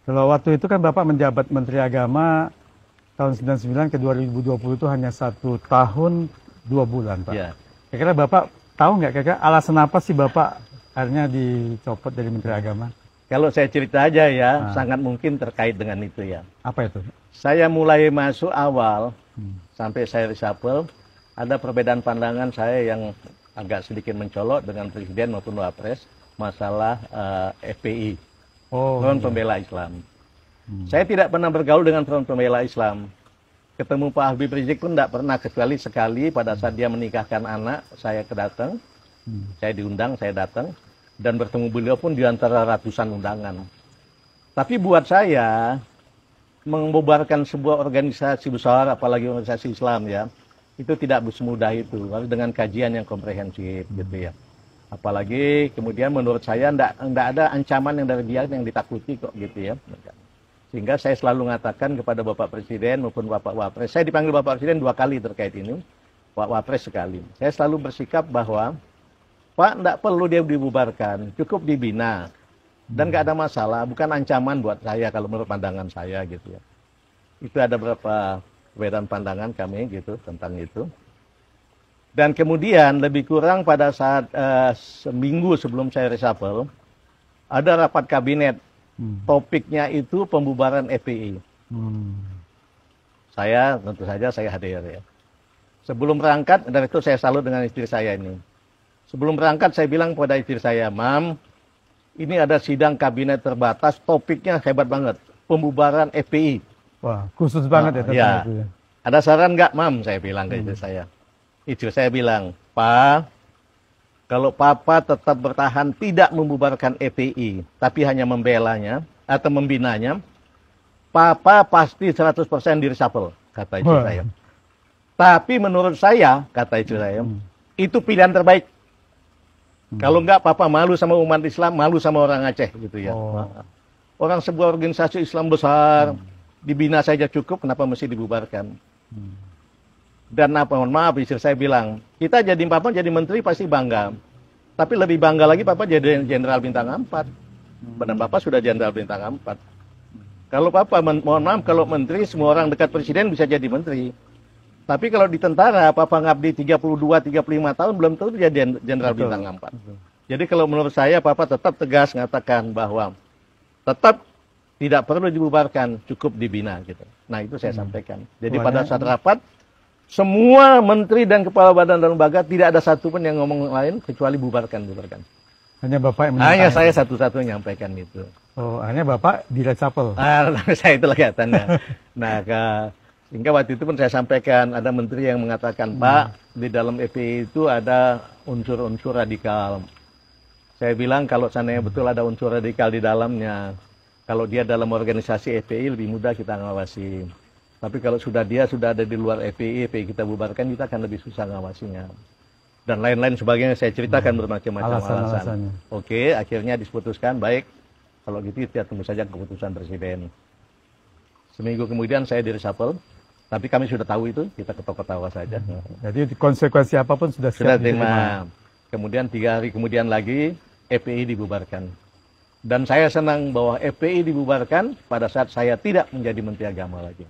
Kalau waktu itu kan Bapak menjabat Menteri Agama tahun 99 ke 2020 itu hanya 1 tahun 2 bulan, Pak. Ya. Kira-kira Bapak tahu nggak kira-kira alasan apa sih Bapak akhirnya dicopot dari Menteri Agama? Kalau saya cerita aja ya, sangat mungkin terkait dengan itu ya. Apa itu? Saya mulai masuk awal, sampai saya reshuffle, ada perbedaan pandangan saya yang agak sedikit mencolok dengan Presiden maupun Wapres, masalah FPI, Front Pembela Islam. Saya tidak pernah bergaul dengan Front Pembela Islam. Ketemu Pak Habib Rizik pun tidak pernah, kecuali sekali pada saat dia menikahkan anak, saya kedatang, saya diundang, saya datang, dan bertemu beliau pun di antara ratusan undangan. Tapi buat saya, membubarkan sebuah organisasi besar, apalagi organisasi Islam ya, itu tidak semudah itu, harus dengan kajian yang komprehensif gitu ya. Apalagi kemudian menurut saya tidak ada ancaman yang dari dia yang ditakuti kok gitu ya. Sehingga saya selalu mengatakan kepada Bapak Presiden maupun Bapak Wapres, saya dipanggil Bapak Presiden 2 kali terkait ini, Pak Wapres sekali. Saya selalu bersikap bahwa Pak, tidak perlu dia dibubarkan, cukup dibina. Dan nggak ada masalah, bukan ancaman buat saya kalau menurut pandangan saya gitu ya. Itu ada beberapa perbedaan pandangan kami gitu tentang itu. Dan kemudian lebih kurang pada saat seminggu sebelum saya reshuffle, ada rapat kabinet. Topiknya itu pembubaran FPI. Saya tentu saja saya hadir ya. Sebelum berangkat, dan itu saya salut dengan istri saya ini. Sebelum berangkat saya bilang kepada istri saya, Mam, ini ada sidang kabinet terbatas, topiknya hebat banget, pembubaran FPI. Wah, khusus banget ya. Itu ya. Ada saran nggak, Mam? Saya bilang ke istri saya. Istri saya bilang, Pa, kalau Papa tetap bertahan tidak membubarkan FPI, tapi hanya membelanya atau membinanya, Papa pasti 100% di-reshuffle, kata istri saya. Tapi menurut saya, kata istri saya, itu pilihan terbaik. Kalau enggak, Papa malu sama umat Islam, malu sama orang Aceh gitu ya. Orang sebuah organisasi Islam besar, dibina saja cukup, kenapa mesti dibubarkan? Dan mohon maaf, istri saya bilang, kita jadi Papa jadi menteri pasti bangga. Tapi lebih bangga lagi Papa jadi jenderal bintang 4. Dan Papa sudah jenderal bintang 4. Kalau Papa, mohon maaf, kalau menteri, semua orang dekat presiden bisa jadi menteri. Tapi kalau di tentara, Papa ngabdi 32-35 tahun, belum tentu jadi jenderal bintang 4. Jadi kalau menurut saya, Papa tetap tegas mengatakan bahwa tetap tidak perlu dibubarkan, cukup dibina gitu. Nah itu saya sampaikan. Jadi pada saat rapat, semua menteri dan kepala badan dan lembaga tidak ada satupun yang ngomong lain kecuali bubarkan. Hanya Bapak yang hanya saya satu-satunya menyampaikan itu. Oh, hanya Bapak di-reshuffle. Saya itulah kelihatannya. Nah, sehingga waktu itu pun saya sampaikan, ada menteri yang mengatakan, Pak, di dalam FPI itu ada unsur-unsur radikal. Saya bilang kalau seandainya betul ada unsur radikal di dalamnya, kalau dia dalam organisasi FPI lebih mudah kita ngawasi. Tapi kalau dia sudah ada di luar FPI kita bubarkan, kita akan lebih susah ngawasinya. Dan lain-lain sebagainya saya ceritakan bermacam-macam alasan. Oke, akhirnya diputuskan, baik, kalau gitu kita tunggu saja keputusan Presiden. Seminggu kemudian saya di-reshuffle. Tapi kami sudah tahu itu, kita ketawa-ketawa saja. Jadi konsekuensi apapun sudah terima. Kemudian 3 hari kemudian lagi, FPI dibubarkan. Dan saya senang bahwa FPI dibubarkan pada saat saya tidak menjadi Menteri Agama lagi.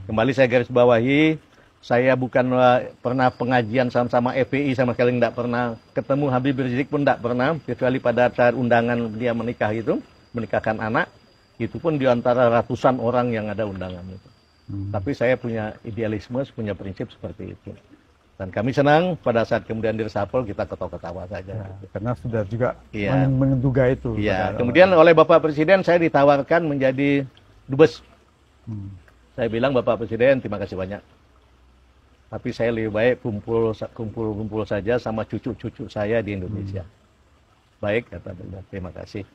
Kembali saya garis bawahi, saya bukan pernah pengajian sama-sama FPI, sama sekali tidak pernah. Ketemu Habib Rizik pun tidak pernah, kecuali pada saat undangan dia menikah itu, menikahkan anak, itu pun di antara ratusan orang yang ada undangan itu. Tapi saya punya idealisme, punya prinsip seperti itu. Dan kami senang pada saat kemudian di-reshuffle kita ketawa-ketawa saja. Ya, karena sudah juga menduga itu. Iya. Kemudian oleh Bapak Presiden saya ditawarkan menjadi dubes. Saya bilang, Bapak Presiden terima kasih banyak. Tapi saya lebih baik kumpul saja sama cucu-cucu saya di Indonesia. Baik, kata beliau, terima kasih.